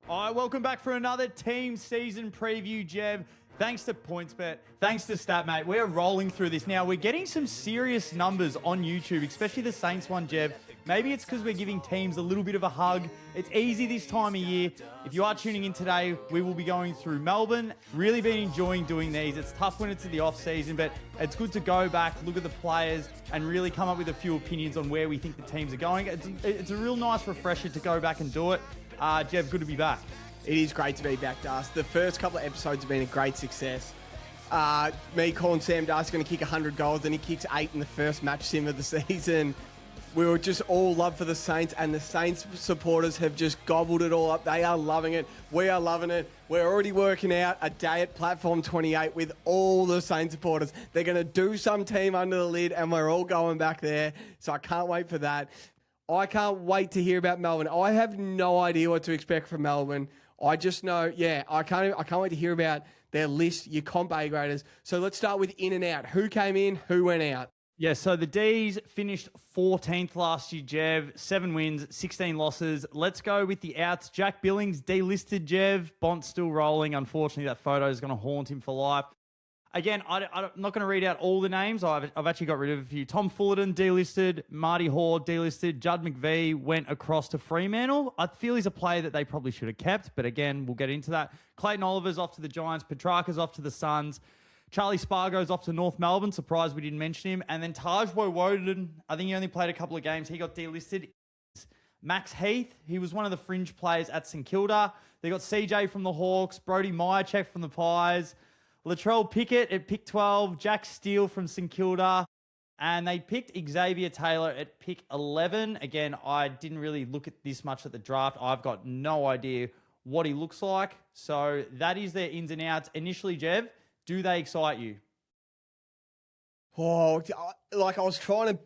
All right, welcome back for another team season preview, Jev. Thanks to PointsBet, thanks to StatMate, we're rolling through this. Now, we're getting some serious numbers on YouTube, especially the Saints one, Jev. Maybe it's because we're giving teams a little bit of a hug. It's easy this time of year. If you are tuning in today, we will be going through Melbourne. Really been enjoying doing these. It's tough when it's in the off-season, but it's good to go back, look at the players, and really come up with a few opinions on where we think the teams are going. It's a real nice refresher to go back and do it. Jev, good to be back. It is great to be back, Darcy. The first couple of episodes have been a great success. Me calling Sam Darcy going to kick 100 goals, and he kicks 8 in the first match sim of the season. We were just all love for the Saints, and the Saints supporters have just gobbled it all up. They are loving it. We are loving it. We're already working out a day at Platform 28 with all the Saints supporters. They're going to do some team under the lid, and we're all going back there. So I can't wait for that. I can't wait to hear about Melbourne. I have no idea what to expect from Melbourne. I just know, I can't wait to hear about their list, your comp A graders. So let's start with in and out. Who came in, who went out? Yeah, so the D's finished 14th last year, Jev. 7 wins, 16 losses. Let's go with the outs. Jack Billings delisted, Jev. Bont's still rolling. Unfortunately, that photo is going to haunt him for life. Again, I'm not going to read out all the names. I've actually got rid of a few. Tom Fullerton delisted. Marty Hoare delisted. Judd McVee went across to Fremantle. I feel he's a player that they probably should have kept, but again, we'll get into that. Clayton Oliver's off to the Giants. Petrarca's off to the Suns. Charlie Spargo's off to North Melbourne. Surprised we didn't mention him. And then Taj Woden, I think he only played a couple of games. He got delisted. Max Heath, he was one of the fringe players at St Kilda. They got CJ from the Hawks. Brody Myercheck from the Pies. Latrell Pickett at pick 12, Jack Steele from St Kilda, and they picked Xavier Taylor at pick 11. Again, I didn't really look at this much at the draft. I've got no idea what he looks like. So that is their ins and outs. Initially, Jev, do they excite you? Oh, like I was trying to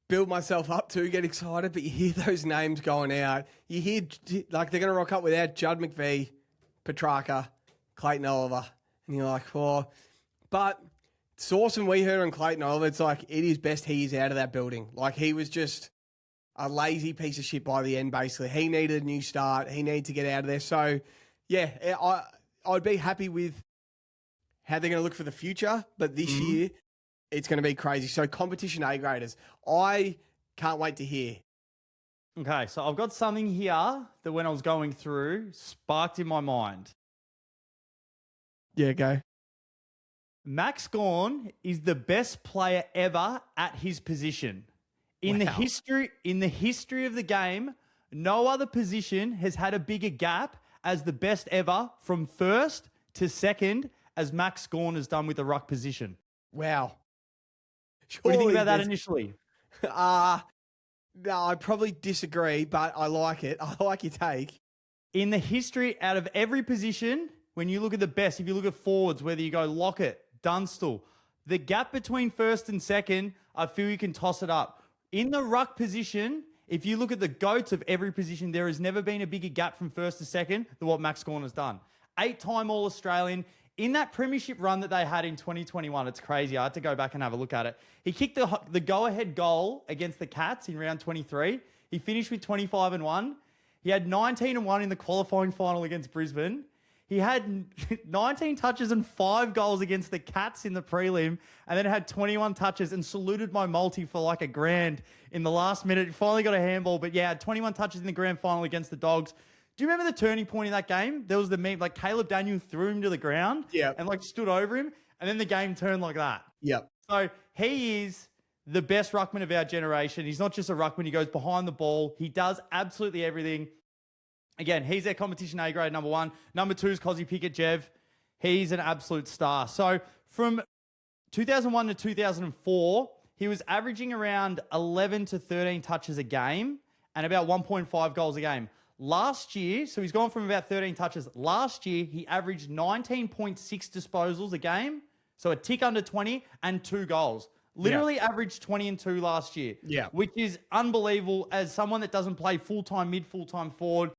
build myself up to get excited, but you hear those names going out. You hear like they're going to rock up without Judd McVee, Petrarca, Clayton Oliver. And you're like, oh, but it's awesome. We heard on Clayton Oliver, it's like, it is best he is out of that building. Like, he was just a lazy piece of shit by the end, basically. He needed a new start. He needed to get out of there. So, yeah, I'd be happy with how they're going to look for the future. But this year, it's going to be crazy. So, competition A graders. I can't wait to hear. Okay, so I've got something here that when I was going through, sparked in my mind. Yeah, go. Max Gawn is the best player ever at his position. In the history of the game, no other position has had a bigger gap as the best ever from first to second as Max Gawn has done with the ruck position. Wow. What do you think about that initially? No, I probably disagree, but I like it. I like your take. In the history, out of every position, when you look at the best, if you look at forwards, whether you go Lockett, Dunstall, the gap between first and second, I feel you can toss it up. In the ruck position, if you look at the GOATs of every position, there has never been a bigger gap from first to second than what Max Gawn has done. 8-time All-Australian. In that premiership run that they had in 2021, it's crazy. I had to go back and have a look at it. He kicked the go-ahead goal against the Cats in round 23. He finished with 25-1. He had 19-1 in the qualifying final against Brisbane. He had 19 touches and 5 goals against the Cats in the prelim, and then had 21 touches and saluted my multi for like $1,000 in the last minute. He finally got a handball, but yeah, 21 touches in the grand final against the Dogs. Do you remember the turning point in that game? There was the meme, like Caleb Daniel threw him to the ground and like stood over him, and then the game turned like that. Yep. So he is the best ruckman of our generation. He's not just a ruckman. He goes behind the ball. He does absolutely everything. Again, he's their competition A grade, number 1. Number 2 is Kozzy Pickett, Jev. He's an absolute star. So from 2001 to 2004, he was averaging around 11 to 13 touches a game and about 1.5 goals a game. Last year, so he's gone from about 13 touches. Last year, he averaged 19.6 disposals a game, so a tick under 20 and 2 goals. Literally averaged 20 and 2 last year, which is unbelievable as someone that doesn't play full-time mid, full-time forward.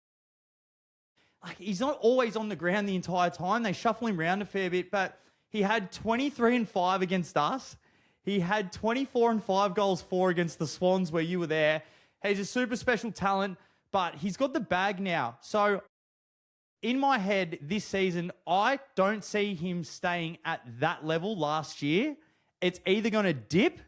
Like, he's not always on the ground the entire time. They shuffle him around a fair bit, but he had 23 and 5 against us. He had 24 and 5 goals for against the Swans where you were there. He's a super special talent, but he's got the bag now. So in my head this season, I don't see him staying at that level last year. It's either going to dip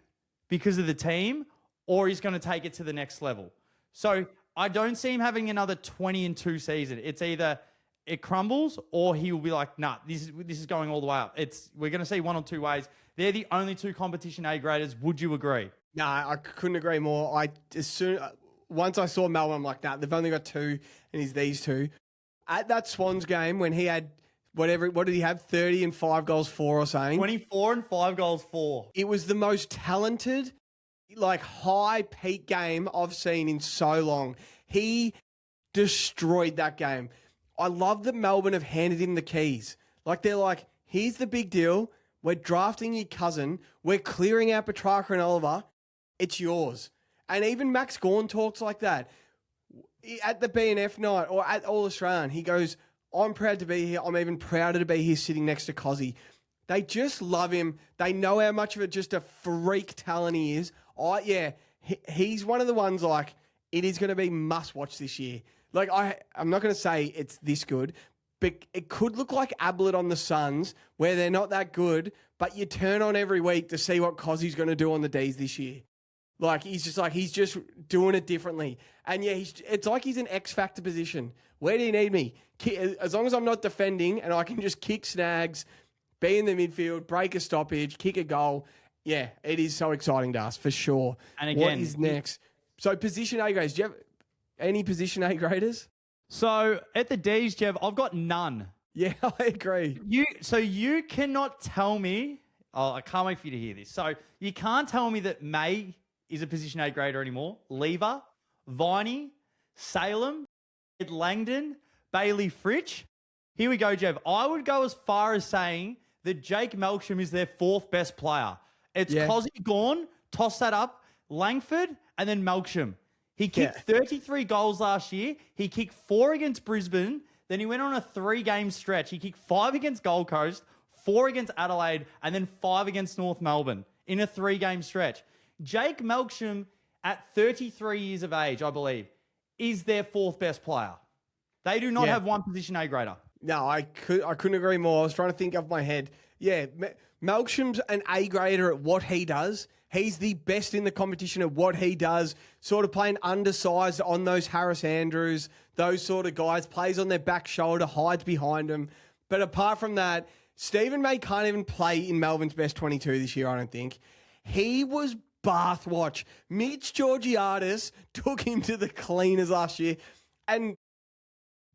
because of the team or he's going to take it to the next level. So I don't see him having another 20-2 season. It's either it crumbles or he will be like, nah, this is going all the way up. We're going to see one or two ways. They're the only two competition A graders. Would you agree? No, I couldn't agree more. Once I saw Melbourne, I'm like, nah, they've only got two, and he's these two. At that Swans game when he had what did he have? 30 and 5 goals 4 or something. 24 and 5 goals 4. It was the most talented, like high peak game I've seen in so long. He destroyed that game. I love that Melbourne have handed him the keys. Like they're like, here's the big deal. We're drafting your cousin. We're clearing out Petrarca and Oliver. It's yours. And even Max Gawn talks like that. At the BNF night or at All Australian, he goes, I'm proud to be here. I'm even prouder to be here sitting next to Kozzy. They just love him. They know how much of just a freak talent he is. He's one of the ones like, it is going to be must watch this year. Like I'm not going to say it's this good, but it could look like Ablett on the Suns where they're not that good, but you turn on every week to see what Kozzy's going to do on the Ds this year. Like he's just doing it differently. And yeah, it's like he's an X factor position. Where do you need me? As long as I'm not defending and I can just kick snags, be in the midfield, break a stoppage, kick a goal. Yeah, it is so exciting to us for sure. And again, what is next? So position A graders. Do you have any position A graders? So at the Ds, Jev, I've got none. Yeah, I agree. You cannot tell me. Oh, I can't wait for you to hear this. So you can't tell me that May is a position A grader anymore. Lever, Viney, Salem, Langdon, Bailey Fritsch. Here we go, Jev. I would go as far as saying that Jake Melksham is their fourth best player. It's Kozzy, Gawn, toss that up, Langford, and then Melksham. He kicked 33 goals last year. He kicked 4 against Brisbane. Then he went on a 3-game stretch. He kicked 5 against Gold Coast, 4 against Adelaide, and then 5 against North Melbourne in a 3-game stretch. Jake Melksham, at 33 years of age, I believe, is their fourth best player. They do not have one position A grader. No, I couldn't agree more. I was trying to think off my head. Yeah, Melksham's an A grader at what he does. He's the best in the competition at what he does, sort of playing undersized on those Harris Andrews, those sort of guys, plays on their back shoulder, hides behind them. But apart from that, Stephen May can't even play in Melbourne's best 22 this year, I don't think. He was bath watch. Mitch Georgiadis took him to the cleaners last year. And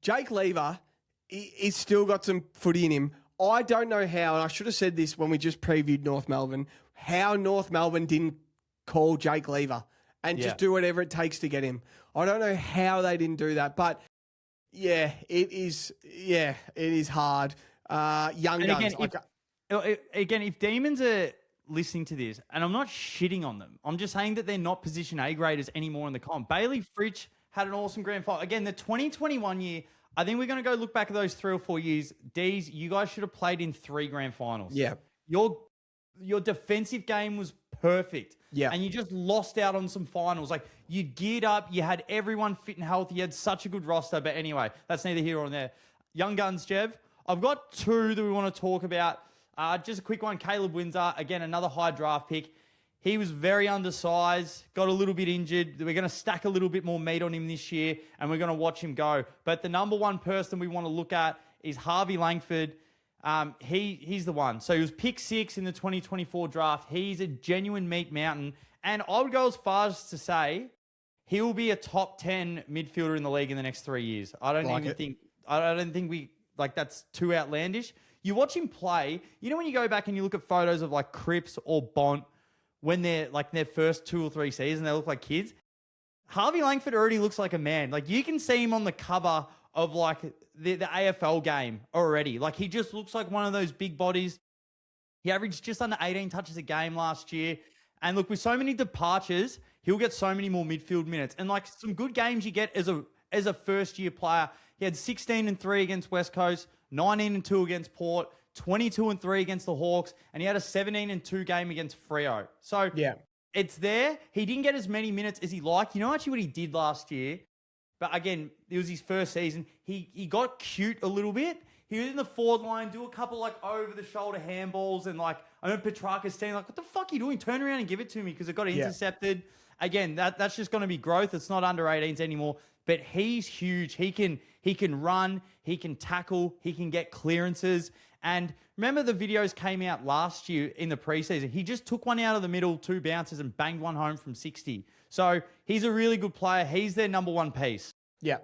Jake Lever, he's still got some footy in him. I don't know how, and I should have said this when we just previewed North Melbourne, how North Melbourne didn't call Jake Lever and just do whatever it takes to get him. I don't know how they didn't do that, but it is hard. Young guns. Again, if Demons are listening to this, and I'm not shitting on them, I'm just saying that they're not position A graders anymore in the comp. Bailey Fritsch had an awesome grand final. Again, the 2021 year, I think we're going to go look back at those 3 or 4 years. D's, you guys should have played in 3 grand finals. Yeah. Your defensive game was perfect. Yeah. And you just lost out on some finals. Like, you geared up, you had everyone fit and healthy, you had such a good roster. But anyway, that's neither here nor there. Young Guns, Jev. I've got 2 that we want to talk about. Just a quick one. Caleb Windsor, again, another high draft pick. He was very undersized, got a little bit injured. We're going to stack a little bit more meat on him this year, and we're going to watch him go. But the number one person we want to look at is Harvey Langford. He's the one. So he was pick 6 in the 2024 draft. He's a genuine meat mountain. And I would go as far as to say he will be a top 10 midfielder in the league in the next 3 years. I don't think that's too outlandish. You watch him play, you know, when you go back and you look at photos of like Cripps or Bont when they're like their first 2 or 3 seasons, they look like kids. Harvey Langford already looks like a man. Like, you can see him on the cover of like the AFL game already. Like, he just looks like one of those big bodies. He averaged just under 18 touches a game last year. And look, with so many departures, he'll get so many more midfield minutes. And like, some good games you get as a first year player. He had 16-3 against West Coast, 19-2 against Port, 22-3 against the Hawks, and he had a 17-2 game against Freo. So it's there. He didn't get as many minutes as he liked. You know actually what he did last year? But again, it was his first season. He got cute a little bit. He was in the forward line, do a couple like over the shoulder handballs, and like I know Petrarca's standing like, what the fuck are you doing? Turn around and give it to me because it got intercepted. Again, that's just going to be growth. It's not under 18s anymore. But he's huge. He can run, he can tackle, he can get clearances. And remember the videos came out last year in the preseason. He just took one out of the middle, 2 bounces, and banged one home from 60. So he's a really good player. He's their number one piece. Yeah.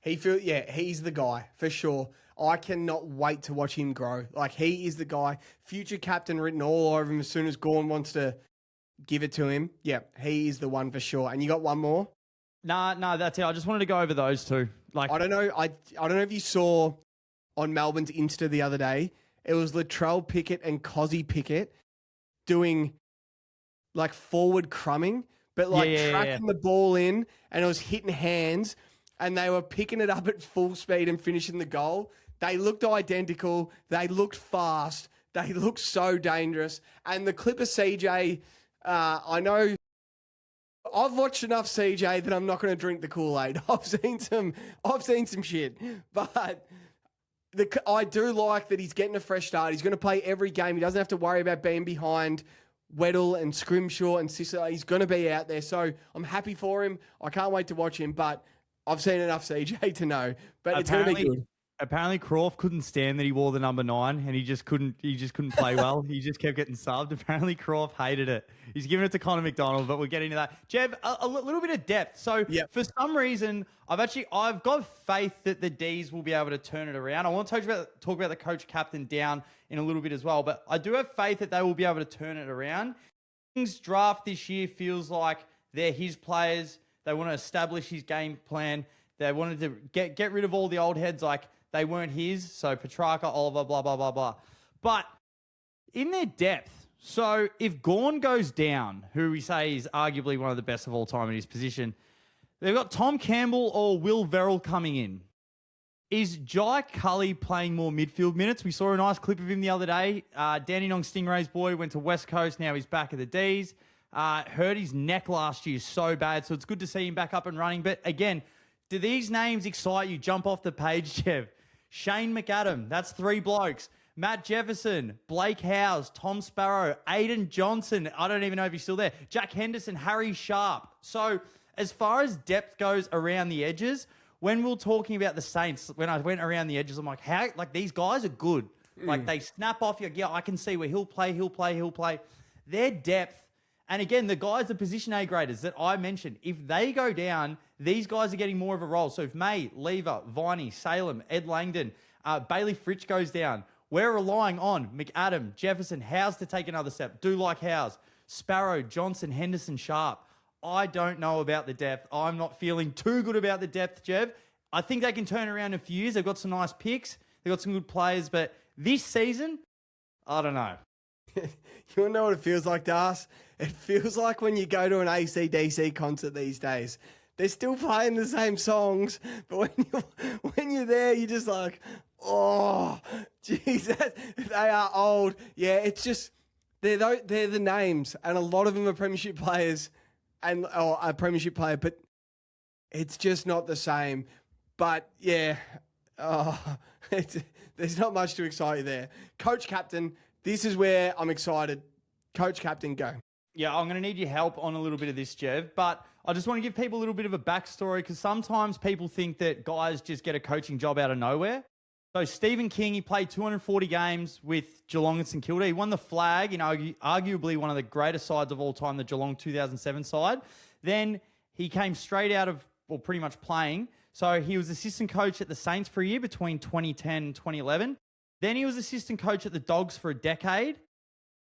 He's the guy for sure. I cannot wait to watch him grow. Like, he is the guy. Future captain written all over him as soon as Gawn wants to give it to him. Yeah, he is the one for sure. And you got one more? Nah, that's it. I just wanted to go over those two. Like, I don't know. I don't know if you saw on Melbourne's Insta the other day. It was Latrell Pickett and Kozzy Pickett doing like forward crumbing, but like tracking the ball in, and it was hitting hands, and they were picking it up at full speed and finishing the goal. They looked identical. They looked fast. They looked so dangerous. And the clip of CJ, I know I've watched enough CJ that I'm not going to drink the Kool-Aid. I've seen some shit, but I do like that he's getting a fresh start. He's going to play every game. He doesn't have to worry about being behind Weddle and Scrimshaw and Sissler. He's going to be out there. So I'm happy for him. I can't wait to watch him, but I've seen enough CJ to know. But it's going to be good. Apparently Croft couldn't stand that he wore the number 9 and he just couldn't play well. He just kept getting subbed. Apparently Croft hated it. He's giving it to Connor McDonald, but we'll get into that. Jev, a little bit of depth. So for some reason, I've got faith that the D's will be able to turn it around. I want to talk about the coach captain down in a little bit as well, but I do have faith that they will be able to turn it around. Kings draft this year feels like they're his players. They want to establish his game plan. They wanted to get rid of all the old heads like they weren't his. So Petrarca, Oliver, blah, blah, blah, blah. But in their depth, so if Gawn goes down, who we say is arguably one of the best of all time in his position, they've got Tom Campbell or Will Verrill coming in. Is Jai Cully playing more midfield minutes? We saw a nice clip of him the other day. Dandenong Stingrays boy went to West Coast. Now he's back at the D's. Hurt his neck last year so bad. So it's good to see him back up and running. But again, do these names excite you? Jump off the page, Jev. Shane McAdam, that's 3 blokes. Matt Jefferson, Blake Howes, Tom Sparrow, Aiden Johnson. I don't even know if he's still there. Jack Henderson, Harry Sharp. So as far as depth goes around the edges, when we were talking about the Saints, when I went around the edges, I'm like, how? Like, these guys are good. Like, they snap off you. Yeah, I can see where he'll play. Their depth. And again, the guys, the position A graders that I mentioned, if they go down, these guys are getting more of a role. So if May, Lever, Viney, Salem, Ed Langdon, Bailey Fritsch goes down, we're relying on McAdam, Jefferson, Howes to take another step. Do like Howes. Sparrow, Johnson, Henderson, Sharp. I don't know about the depth. I'm not feeling too good about the depth, Jev. I think they can turn around in a few years. They've got some nice picks. They've got some good players. But this season, I don't know. You want to know what it feels like, Das? It feels like when you go to an AC/DC concert these days. They're still playing the same songs, but when you're there, you're just like, oh, geez, they are old. Yeah, it's just, they're the names, and a lot of them are premiership players, or a premiership player, but it's just not the same. But yeah, there's not much to excite you there. Coach captain, this is where I'm excited. Coach captain, go. Yeah, I'm going to need your help on a little bit of this, Jev, but I just want to give people a little bit of a backstory because sometimes people think that guys just get a coaching job out of nowhere. So Stephen King, he played 240 games with Geelong and St Kilda. He won the flag in arguably one of the greatest sides of all time, the Geelong 2007 side. Then he came straight out of, well, pretty much playing. So he was assistant coach at the Saints for a year between 2010 and 2011. Then he was assistant coach at the Dogs for a decade.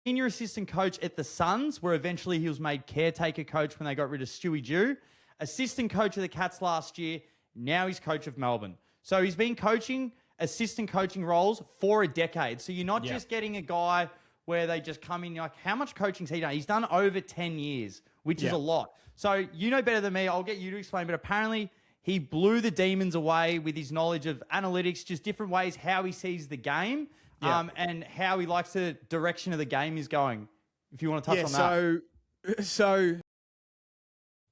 Senior assistant coach at the Suns, where eventually he was made caretaker coach when they got rid of Stewie Dew. Assistant coach of the Cats last year. Now he's coach of Melbourne. So he's been coaching assistant coaching roles for a decade. So you're not just getting a guy where they just come in, like, how much coaching's he done? He's done over 10 years, which is a lot. So you know better than me. I'll get you to explain, but apparently he blew the Demons away with his knowledge of analytics, just different ways how he sees the game. And how he likes the direction of the game is going. If you want to touch on that. So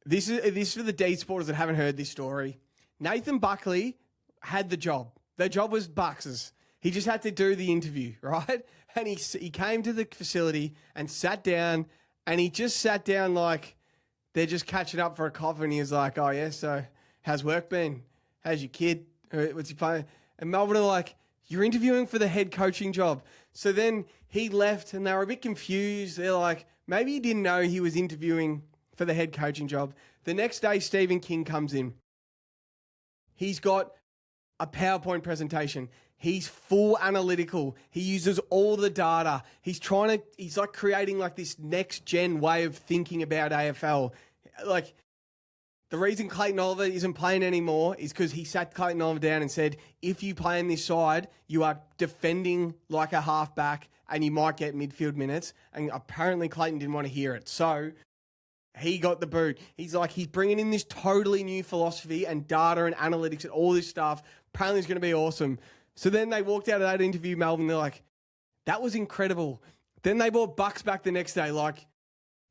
this is for the D supporters that haven't heard this story. Nathan Buckley had the job. The job was Bucks's. He just had to do the interview, right? And he came to the facility and sat down, and he just sat down like they're just catching up for a coffee, and he was like, oh, yeah, so how's work been? How's your kid? What's he playing? And Melbourne are like, you're interviewing for the head coaching job. So then he left, and they were a bit confused. They're like, maybe he didn't know he was interviewing for the head coaching job. The next day, Stephen King comes in. He's got a PowerPoint presentation. He's full analytical. He uses all the data. He's like creating like this next gen way of thinking about AFL. Like the reason Clayton Oliver isn't playing anymore is because he sat Clayton Oliver down and said, if you play on this side, you are defending like a halfback and you might get midfield minutes. And apparently Clayton didn't want to hear it. So he got the boot. He's bringing in this totally new philosophy and data and analytics and all this stuff. Apparently it's going to be awesome. So then they walked out of that interview, Melbourne. They're like, that was incredible. Then they brought Bucks back the next day. Like,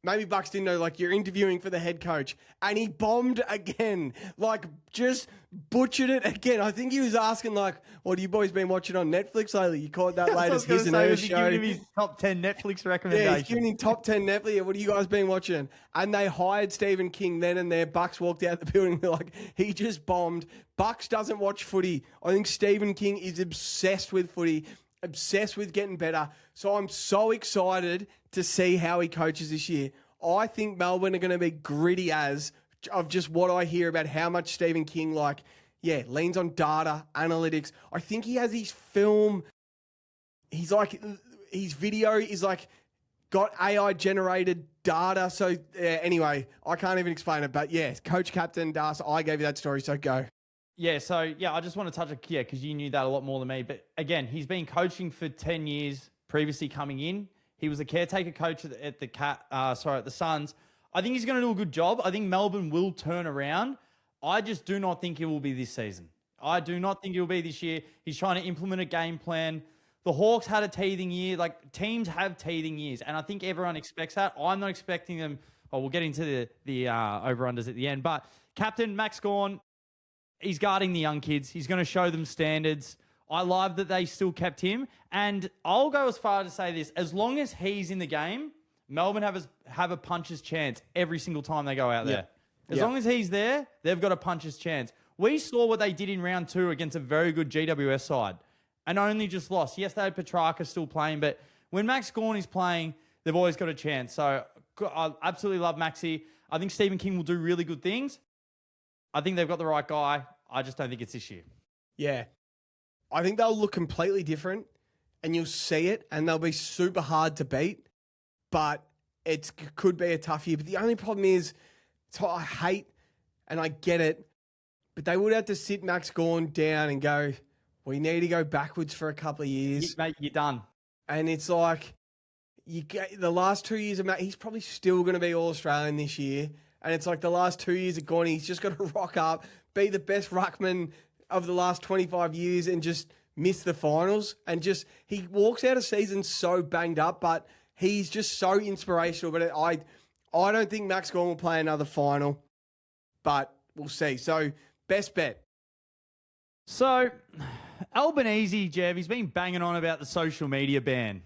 maybe Bucks didn't know, like, you're interviewing for the head coach. And he bombed again. Like, just butchered it again. I think he was asking, like, what have you boys been watching on Netflix lately? You caught that latest His and Her show. Giving him his top 10 Netflix recommendations. Yeah, he's giving him top 10 Netflix. What have you guys been watching? And they hired Stephen King then and there. Bucks walked out the building. They're like, he just bombed. Bucks doesn't watch footy. I think Stephen King is obsessed with footy, obsessed with getting better. So I'm so excited to see how he coaches this year. I think Melbourne are going to be gritty as of just what I hear about how much Stephen King, like, yeah, leans on data, analytics. I think he has his film. He's like, his video is like got AI generated data. So anyway, I can't even explain it. But yeah, coach, captain, Das, I gave you that story. So go. Yeah, so yeah, I just want to touch it, because you knew that a lot more than me. But again, he's been coaching for 10 years previously coming in. He was a caretaker coach at the Suns. I think he's going to do a good job. I think Melbourne will turn around. I just do not think it will be this season. I do not think it will be this year. He's trying to implement a game plan. The Hawks had a teething year. Like, teams have teething years, and I think everyone expects that. I'm not expecting them. Well, we'll get into the over-unders at the end. But Captain Max Gawn, he's guarding the young kids. He's going to show them standards. I love that they still kept him. And I'll go as far to say this. As long as he's in the game, Melbourne have a puncher's chance every single time they go out there. As long as he's there, they've got a puncher's chance. We saw what they did in round 2 against a very good GWS side and only just lost. Yes, they had Petrarca still playing, but when Max Gawn is playing, they've always got a chance. So I absolutely love Maxi. I think Stephen King will do really good things. I think they've got the right guy. I just don't think it's this year. Yeah. I think they'll look completely different, and you'll see it, and they'll be super hard to beat, but it could be a tough year. But the only problem is, I hate, and I get it, but they would have to sit Max Gawn down and go, we need to go backwards for a couple of years. Mate, you're done. And it's like, the last 2 years of Max, he's probably still going to be All-Australian this year, and it's like the last 2 years of Gawn, he's just got to rock up, be the best ruckman of the last 25 years and just miss the finals. And just, he walks out of season so banged up, but he's just so inspirational. But I don't think Max Gawn will play another final, but we'll see. So, best bet. So, Albanese, Jev, he's been banging on about the social media ban.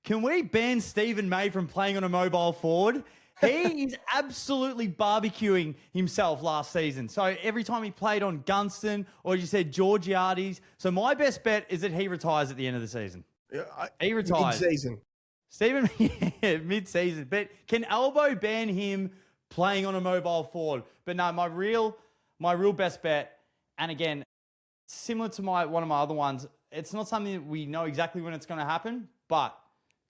Can we ban Stephen May from playing on a mobile forward? He is absolutely barbecuing himself last season. So every time he played on Gunston or, as you said, Georgiades. So my best bet is that he retires at the end of the season. He retires. Mid-season. Stephen, yeah, mid-season. But can Albo ban him playing on a mobile forward? But no, my real best bet, and again, similar to one of my other ones, it's not something that we know exactly when it's going to happen, but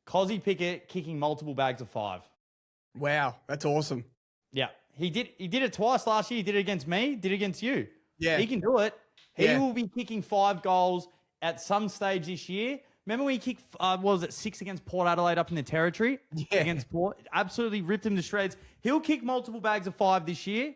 Kozzy Pickett kicking multiple bags of 5. Wow, that's awesome. Yeah, he did it twice last year. He did it against me, did it against you. Yeah. He can do it. He will be kicking 5 goals at some stage this year. Remember when he kicked, 6 against Port Adelaide up in the territory? Yeah. Against Port? Absolutely ripped him to shreds. He'll kick multiple bags of 5 this year.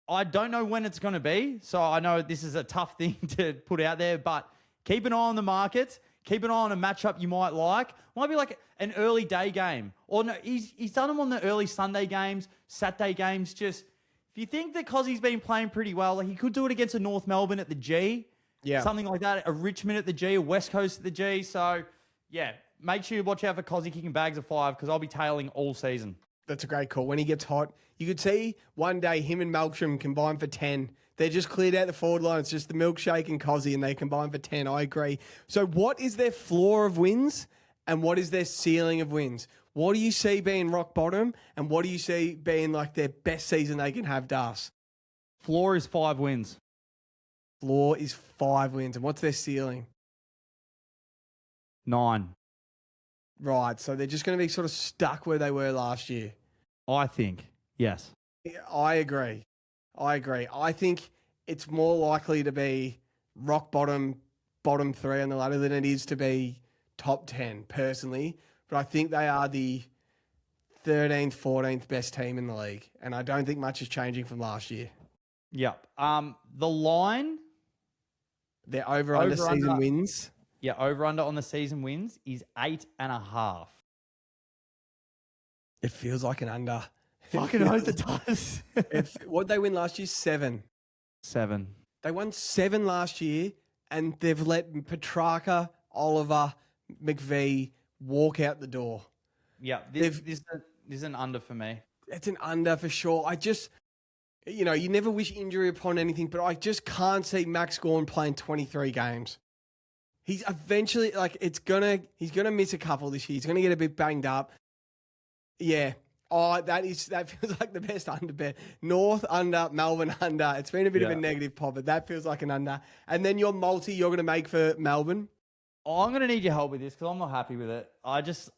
I don't know when it's going to be, so I know this is a tough thing to put out there, but keep an eye on the markets. Keep an eye on a matchup you might like. Might be like an early day game. Or no, he's done them on the early Sunday games, Saturday games. Just If you think that Kozzy's been playing pretty well, like he could do it against a North Melbourne at the G. Yeah. Something like that. A Richmond at the G, a West Coast at the G. So, yeah, make sure you watch out for Kozzy kicking bags of 5 because I'll be tailing all season. That's a great call. When he gets hot, you could see one day him and Melksham combine for 10. They're just cleared out the forward line. It's just the Milkshake and Kozzy, and they combine for 10. I agree. So what is their floor of wins and what is their ceiling of wins? What do you see being rock bottom and what do you see being like their best season they can have, Das? Floor is 5 wins. Floor is 5 wins. And what's their ceiling? 9. Right. So they're just going to be sort of stuck where they were last year. I think. Yes. I agree. I think it's more likely to be rock bottom 3 on the ladder than it is to be top 10 personally. But I think they are the 13th, 14th best team in the league. And I don't think much is changing from last year. Yep. The line. Their over-under season wins. Yeah, over-under on the season wins is 8.5. It feels like an under. Fucking hope it does. What did they win last year? 7. 7. They won 7 last year, and they've let Petrarca, Oliver, McVee walk out the door. Yeah, this is an under for me. It's an under for sure. I just, you never wish injury upon anything, but I just can't see Max Gawn playing 23 games. He's eventually, he's going to miss a couple this year. He's going to get a bit banged up. Yeah. Oh, that feels like the best under bet. North under, Melbourne under. It's been a bit of a negative pop, but that feels like an under. And then your multi you're going to make for Melbourne. Oh, I'm going to need your help with this because I'm not happy with it. I just,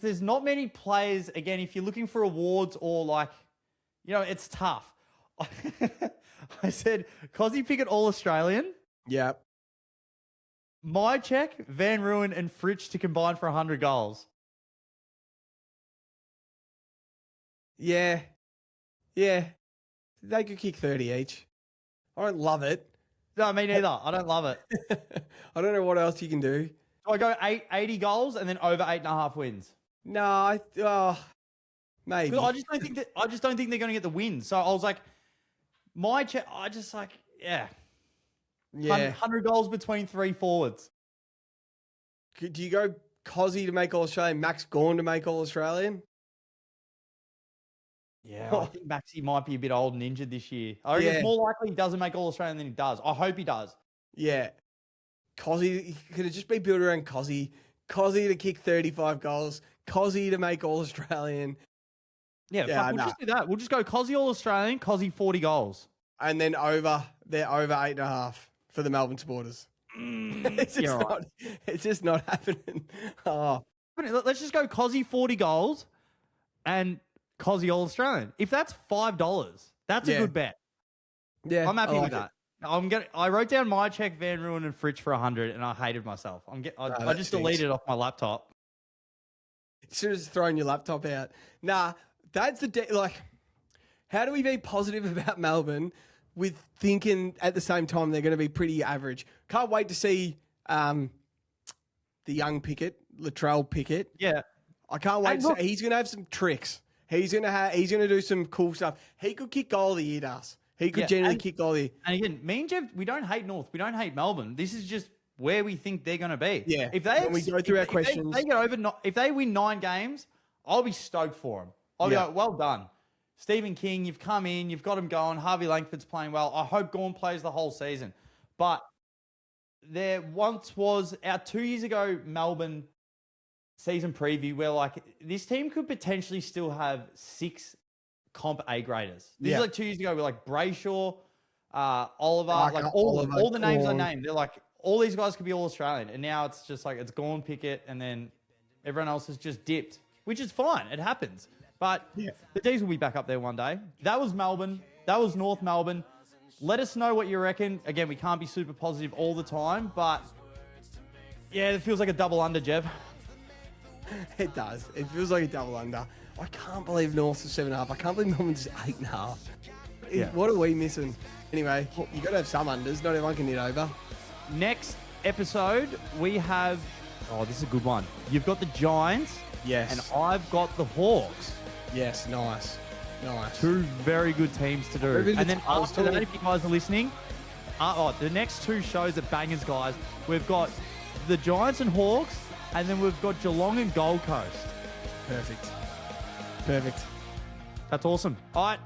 there's not many players. Again, if you're looking for awards or it's tough. I said, Kozzy Pickett All-Australian. Yeah. My check, Van Ruin and Fritsch to combine for 100 goals. Yeah. Yeah. They could kick 30 each. I don't love it. No, me neither. I don't love it. I don't know what else you can do. Do I go 80 goals and then over 8.5 wins? No, maybe. I just don't think they're going to get the win. So I was like, my check, yeah. 100 goals between 3 forwards. Do you go Kozzy to make All-Australian, Max Gawn to make All-Australian? Yeah, I think Maxie might be a bit old and injured this year. I reckon it's more likely he doesn't make All-Australian than he does. I hope he does. Yeah. Kozzy, could it just be built around Kozzy? Kozzy to kick 35 goals. Kozzy to make All-Australian. Yeah, we'll just do that. We'll just go Kozzy All-Australian, Kozzy 40 goals. And then they're over 8.5 for the Melbourne supporters. It's just not happening. Oh. Let's just go Kozzy 40 goals and Kozzy All-Australian. If that's $5, that's a good bet. Yeah, I'm happy with that. I wrote down my check, Van Ruin and Fritsch for 100, and I hated myself. I just deleted it off my laptop. Should have thrown your laptop out. Nah, that's how do we be positive about Melbourne with thinking at the same time they're going to be pretty average? Can't wait to see the young Pickett, Latrell Pickett. Yeah. I can't wait to see. He's going to have some tricks. He's going to do some cool stuff. He could kick goal of the year, Das. He could generally kick goal of the year. And again, me and Jev, we don't hate North. We don't hate Melbourne. This is just where we think they're going to be. Yeah. When we go through our questions. If they win 9 games, I'll be stoked for them. I'll be like, well done. Stephen King, you've come in, you've got him going. Harvey Langford's playing well. I hope Gawn plays the whole season. But there once was our 2 years ago Melbourne season preview where this team could potentially still have 6 comp A graders. This is 2 years ago with Brayshaw, Oliver, all the names I named. They're all these guys could be all Australian. And now it's just it's Gawn, Pickett, and then everyone else has just dipped, which is fine. It happens. But the D's will be back up there one day. That was Melbourne. That was North Melbourne. Let us know what you reckon. Again, we can't be super positive all the time, but yeah, it feels like a double under, Jev. It does. It feels like a double under. I can't believe North's is 7.5. I can't believe Melbourne's 8.5. Yeah. What are we missing? Anyway, you got to have some unders. Not everyone can hit over. Next episode, we have... Oh, this is a good one. You've got the Giants. Yes. And I've got the Hawks. Yes, nice. Nice. Two very good teams to do. Moving And to then Titles after that, tour. if you guys are listening, the next two shows are bangers, guys. We've got the Giants and Hawks, and then we've got Geelong and Gold Coast. Perfect. That's awesome. All right,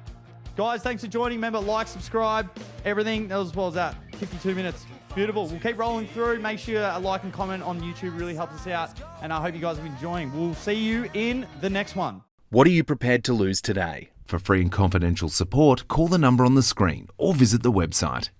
guys, thanks for joining. Remember, like, subscribe, everything as well as that. 52 minutes. Beautiful. We'll keep rolling through. Make sure a like and comment on YouTube really helps us out. And I hope you guys are enjoying. We'll see you in the next one. What are you prepared to lose today? For free and confidential support, call the number on the screen or visit the website.